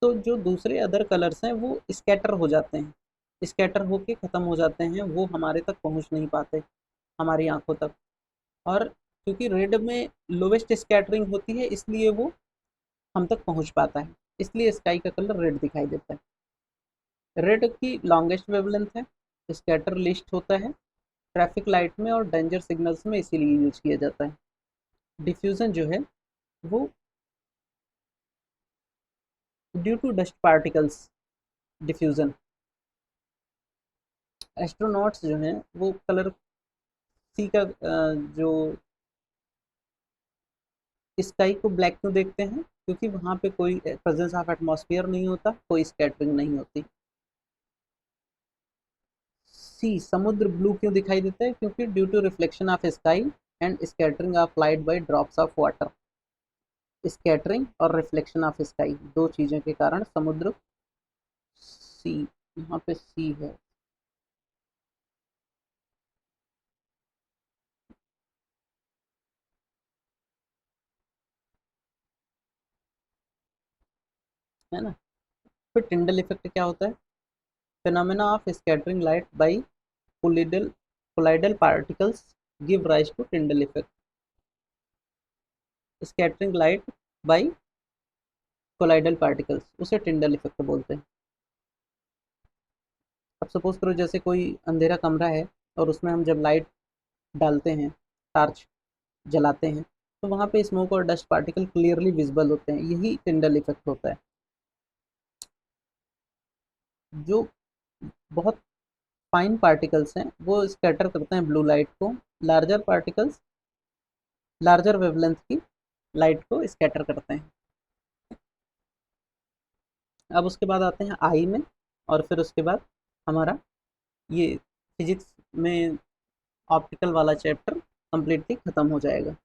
तो जो दूसरे अदर कलर्स हैं वो स्कैटर हो जाते हैं, स्कैटर होके ख़त्म हो जाते हैं, वो हमारे तक पहुंच नहीं पाते, हमारी आंखों तक। और क्योंकि रेड में लोवेस्ट स्कैटरिंग होती है इसलिए वो हम तक पहुंच पाता है, इसलिए स्काई का कलर रेड दिखाई देता है। रेड की लॉन्गेस्ट वेवलेंथ है, स्कैटर लिस्ट होता है ट्रैफिक लाइट में और डेंजर सिग्नल्स में, इसीलिए यूज किया जाता है। डिफ्यूज़न जो है वो due to dust particles diffusion. Astronauts जो हैं वो कलर सी का जो स्काई को ब्लैक क्यों देखते हैं, क्योंकि वहाँ पे कोई प्रेजेंस ऑफ एटमॉस्फेयर नहीं होता, कोई स्कैटरिंग नहीं होती। सी समुद्र ब्लू क्यों दिखाई देता है, क्योंकि due to reflection of sky and scattering of light by drops of water. Scattering और रिफ्लेक्शन ऑफ स्काई, दो चीज़ों के कारण समुद्र सी, यहाँ पे सी है ना। फिर टिंडल इफेक्ट क्या होता है, phenomena of scattering light by colloidal particles give rise to Tyndall effect. Scattering light by colloidal particles, उसे टिंडल इफेक्ट बोलते हैं। अब सपोज करो जैसे कोई अंधेरा कमरा है और उसमें हम जब लाइट डालते हैं, टार्च जलाते हैं, तो वहाँ पे स्मोक और डस्ट पार्टिकल क्लियरली विजिबल होते हैं, यही टिंडल इफेक्ट होता है। जो बहुत फाइन पार्टिकल्स हैं वो स्कैटर करते हैं ब्लू लाइट को, लार्जर पार्टिकल्स लार्जर वेवलेंथ की लाइट को स्कैटर करते हैं। अब उसके बाद आते हैं आई में, और फिर उसके बाद हमारा ये फिजिक्स में ऑप्टिकल वाला चैप्टर कम्प्लीटली ख़त्म हो जाएगा।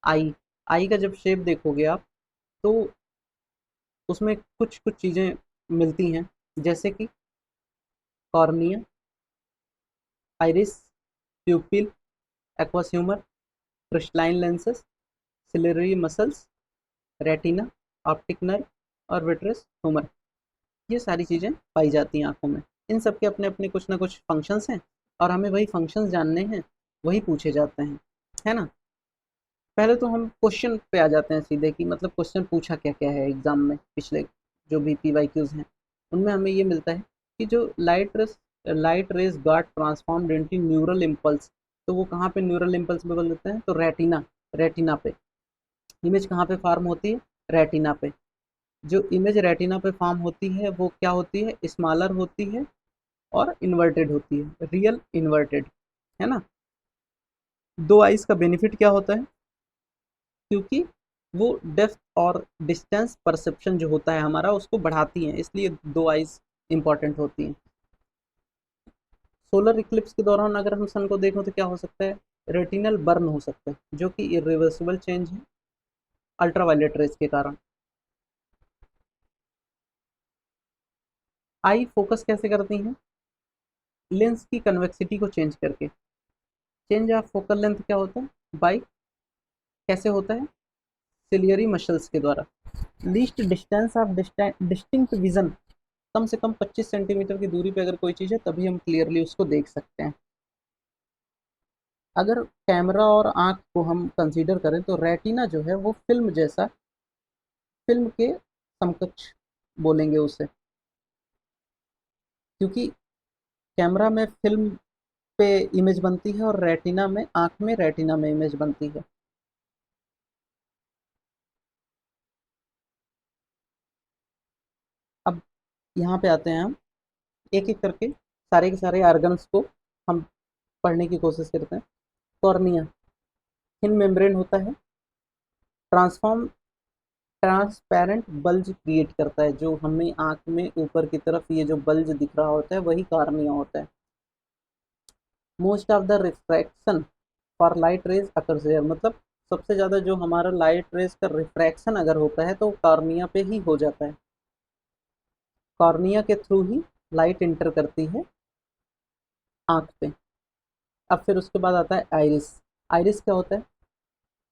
आई, आई का जब शेप देखोगे आप, तो उसमें कुछ कुछ चीज़ें मिलती हैं, जैसे कि cornea, iris, pupil, aqueous humour, crystalline lenses, ciliary muscles, retina, optic nerve और विट्रस ह्यूमर, ये सारी चीज़ें पाई जाती हैं आँखों में। इन सब के अपने अपने कुछ ना कुछ फंक्शंस हैं, और हमें वही फंक्शंस जानने हैं, वही पूछे जाते हैं, है ना। पहले तो हम क्वेश्चन पे आ जाते हैं सीधे, कि मतलब क्वेश्चन पूछा क्या क्या है एग्जाम में, पिछले जो भी PYQs हैं उनमें हमें ये मिलता है कि जो light rays got transformed into neural impulse, तो वो कहाँ पे न्यूरल इम्पल्स में बदल देते हैं, तो रेटिना, रेटिना पे इमेज कहाँ पे फॉर्म होती है, रेटिना पे। जो इमेज रेटिना पे फॉर्म होती है वो क्या होती है, स्मॉलर होती है और इन्वर्टेड होती है, रियल इन्वर्टेड, है ना। दो आइज का बेनिफिट क्या होता है, क्योंकि वो डेप्थ और डिस्टेंस परसेप्शन जो होता है हमारा उसको बढ़ाती हैं, इसलिए दो आइज इंपॉर्टेंट होती हैं। सोलर इक्लिप्स के दौरान अगर हम सन को देखें तो क्या हो सकता है, रेटिनल बर्न हो सकता है, जो कि इरिवर्सिबल चेंज है अल्ट्रावायलेट रेज के कारण। आई फोकस कैसे करती हैं, लेंस की कन्वेक्सिटी को चेंज करके। चेंज ऑफ फोकल लेंथ क्या होता है, बाई कैसे होता है, सिलियरी मसल्स के द्वारा। Least distance of distinct vision, कम से कम 25 सेंटीमीटर की दूरी पे अगर कोई चीज़ है तभी हम क्लियरली उसको देख सकते हैं। अगर कैमरा और आँख को हम कंसीडर करें तो रेटिना जो है वो फिल्म जैसा, फिल्म के समकक्ष बोलेंगे उसे, क्योंकि कैमरा में फिल्म पे इमेज बनती है और रेटिना में, आँख में रेटिना में इमेज बनती है। अब यहाँ पे आते हैं हम, एक एक करके सारे के सारे आर्गन्स को हम पढ़ने की कोशिश करते हैं। कॉर्निया थिन मेम्ब्रेन होता है, ट्रांसफॉर्म ट्रांसपेरेंट बल्ज क्रिएट करता है, जो हमें आँख में ऊपर की तरफ ये जो बल्ज दिख रहा होता है वही कॉर्निया होता है। Most of the refraction for light rays occurs there, मतलब सबसे ज़्यादा जो हमारा लाइट रेज का रिफ्रैक्शन अगर होता है तो कॉर्निया पे ही हो जाता है, कॉर्निया के थ्रू ही लाइट इंटर करती है आँख पे। अब फिर उसके बाद आता है आइरिस। आइरिस क्या होता है,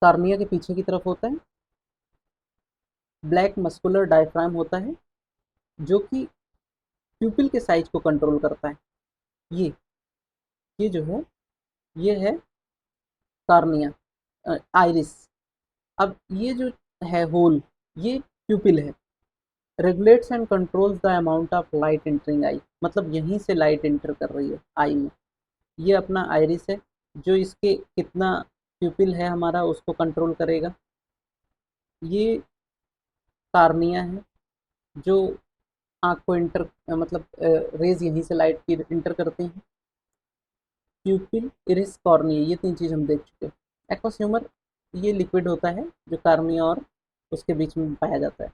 कॉर्निया के पीछे की तरफ होता है, ब्लैक मस्कुलर डायफ्राम होता है, जो कि प्यूपिल के साइज को कंट्रोल करता है। ये ये जो है, ये है कॉर्निया, आइरिस। अब ये जो है होल, ये प्यूपिल है, regulates and controls the amount of light entering eye, मतलब यहीं से लाइट एंटर कर रही है आई में। ये अपना आइरिस है, जो इसके कितना प्यूपिल है हमारा, उसको कंट्रोल करेगा। ये कार्निया है जो आँख को इंटर मतलब रेज यहीं से लाइट की इंटर करते हैं। प्यूपिल, इरिस, कॉर्निया, ये 3 चीज़ हम देख चुके हैं। एक्वस ह्यूमर ये लिक्विड होता है जो कार्निया और उसके बीच में पाया जाता है।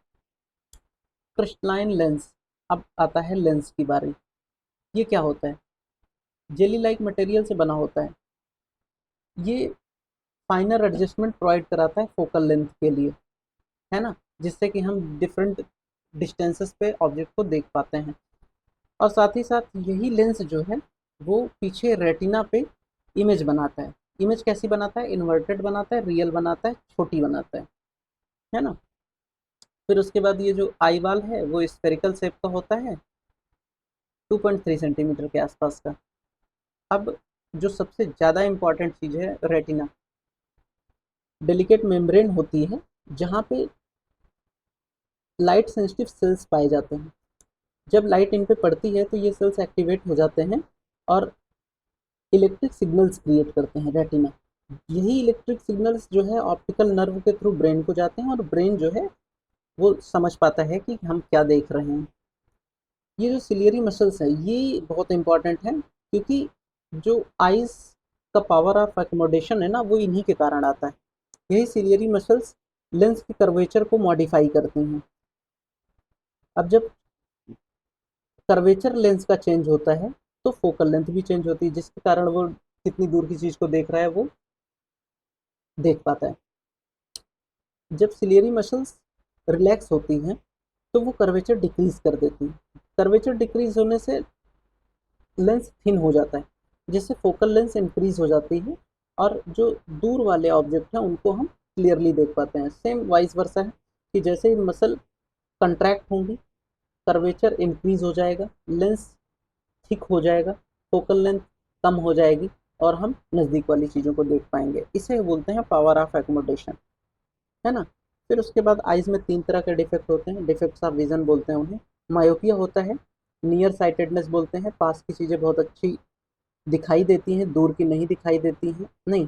क्रिस्टलाइन लेंस, अब आता है लेंस की बारी। ये क्या होता है? जेली लाइक मटेरियल से बना होता है। ये फाइनर एडजस्टमेंट प्रोवाइड कराता है फोकल लेंथ के लिए, है ना, जिससे कि हम डिफरेंट डिस्टेंसेस पे ऑब्जेक्ट को देख पाते हैं। और साथ ही साथ यही लेंस जो है वो पीछे रेटिना पे इमेज बनाता है। इमेज कैसी बनाता है? इन्वर्टेड बनाता है, रियल बनाता है, छोटी बनाता है ना। फिर उसके बाद ये जो आई बाल है वो स्फेरिकल शेप का होता है, 2.3 सेंटीमीटर के आसपास का। अब जो सबसे ज़्यादा इम्पॉर्टेंट चीज़ है, रेटिना डेलिकेट मेम्ब्रेन होती है जहाँ पे लाइट सेंसिटिव सेल्स पाए जाते हैं। जब लाइट इन पे पड़ती है तो ये सेल्स एक्टिवेट हो जाते हैं और इलेक्ट्रिक सिग्नल्स क्रिएट करते हैं रेटिना। यही इलेक्ट्रिक सिग्नल्स जो है ऑप्टिकल नर्व के थ्रू ब्रेन को जाते हैं और ब्रेन जो है वो समझ पाता है कि हम क्या देख रहे हैं। ये जो सिलियरी मसल्स है ये बहुत इंपॉर्टेंट है, क्योंकि जो आइज का पावर ऑफ अकोमोडेशन है ना वो इन्हीं के कारण आता है। यही सिलियरी मसल्स लेंस के कर्वेचर को मॉडिफाई करती हैं। अब जब कर्वेचर लेंस का चेंज होता है तो फोकल लेंथ भी चेंज होती है, जिसके कारण वो कितनी दूर की चीज़ को देख रहा है वो देख पाता है। जब सिलियरी मसल्स रिलैक्स होती हैं तो वो कर्वेचर डिक्रीज कर देती हैं। कर्वेचर डिक्रीज होने से लेंस थिन हो जाता है, जिससे फोकल लेंथ इंक्रीज हो जाती है और जो दूर वाले ऑब्जेक्ट हैं उनको हम क्लियरली देख पाते हैं। सेम वाइस वर्सा है कि जैसे ही मसल कंट्रैक्ट होंगी कर्वेचर इंक्रीज हो जाएगा, लेंस थिक हो जाएगा, फोकल लेंथ कम हो जाएगी और हम नज़दीक वाली चीज़ों को देख पाएंगे। इसे बोलते हैं पावर ऑफ एकोमोडेशन, है ना। फिर उसके बाद आइज़ में 3 तरह के डिफेक्ट होते हैं, डिफेक्ट्स ऑफ विजन बोलते हैं उन्हें। मायोपिया होता है, नियर साइटेडनेस बोलते हैं, पास की चीज़ें बहुत अच्छी दिखाई देती हैं, दूर की नहीं दिखाई देती हैं। नहीं,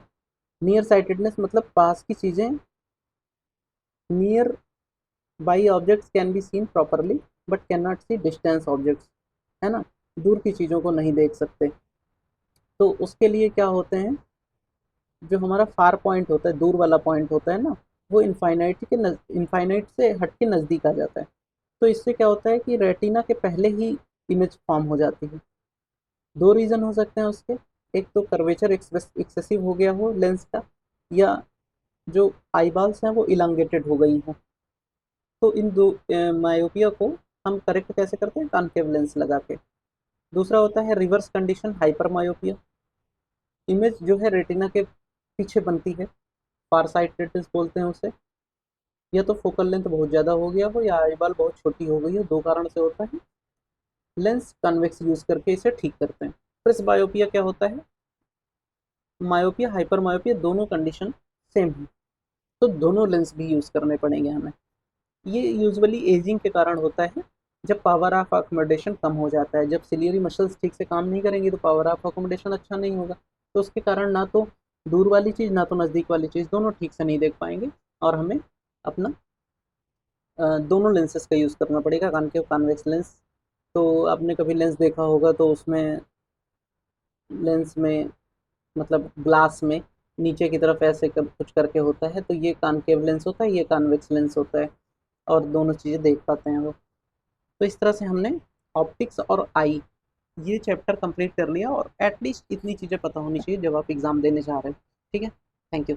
नियर साइटेडनेस मतलब पास की चीज़ें, nearby objects can be seen properly but can not see distance objects, है ना, दूर की चीज़ों को नहीं देख सकते। तो उसके लिए क्या होते हैं, जो हमारा फार पॉइंट होता है, दूर वाला पॉइंट होता है ना, वो इनफाइनाइट से हट के नज़दीक आ जाता है। तो इससे क्या होता है कि रेटिना के पहले ही इमेज फॉर्म हो जाती है। 2 रीज़न हो सकते हैं उसके, एक तो कर्वेचर एक्सेसिव हो गया हो लेंस का, या जो आईबॉल्स हैं वो इलांगेटेड हो गई हैं। तो इन दो मायोपिया को हम करेक्ट कैसे करते हैं? कॉन्केव लेंस लगा के। दूसरा होता है reverse condition, hyper myopia. Image जो है रेटिना के पीछे बनती है, फार साइटेडनेस बोलते हैं उसे। या तो फोकल लेंथ बहुत ज़्यादा हो गया हो या आईबॉल बहुत छोटी हो गई हो, 2 कारण से होता है। लेंस कन्वेक्स यूज़ करके इसे ठीक करते हैं। प्रेस बायोपिया क्या होता है? मायोपिया, हाइपर मायोपिया दोनों कंडीशन सेम है, तो दोनों लेंस भी यूज़ करने पड़ेंगे हमें। ये यूजुअली एजिंग के कारण होता है, जब पावर ऑफ अकोमोडेशन कम हो जाता है। जब सिलियरी मसल्स ठीक से काम नहीं करेंगी तो पावर ऑफ अकोमोडेशन अच्छा नहीं होगा, तो उसके कारण ना तो दूर वाली चीज़ ना तो नज़दीक वाली चीज़ दोनों ठीक से नहीं देख पाएंगे और हमें अपना दोनों लेंसेज का यूज़ करना पड़ेगा, कॉनकेव कॉन्वेक्स लेंस। तो आपने कभी लेंस देखा होगा तो उसमें लेंस में मतलब ग्लास में नीचे की तरफ ऐसे कुछ करके होता है, तो ये कॉनकेव लेंस होता है, ये कॉन्वेक्स लेंस होता है और दोनों चीज़ें देख पाते हैं वो। तो इस तरह से हमने ऑप्टिक्स और आई ये चैप्टर कंप्लीट कर लिया और एटलीस्ट इतनी चीज़ें पता होनी चाहिए जब आप एग्ज़ाम देने जा रहे हो। ठीक है, थैंक यू।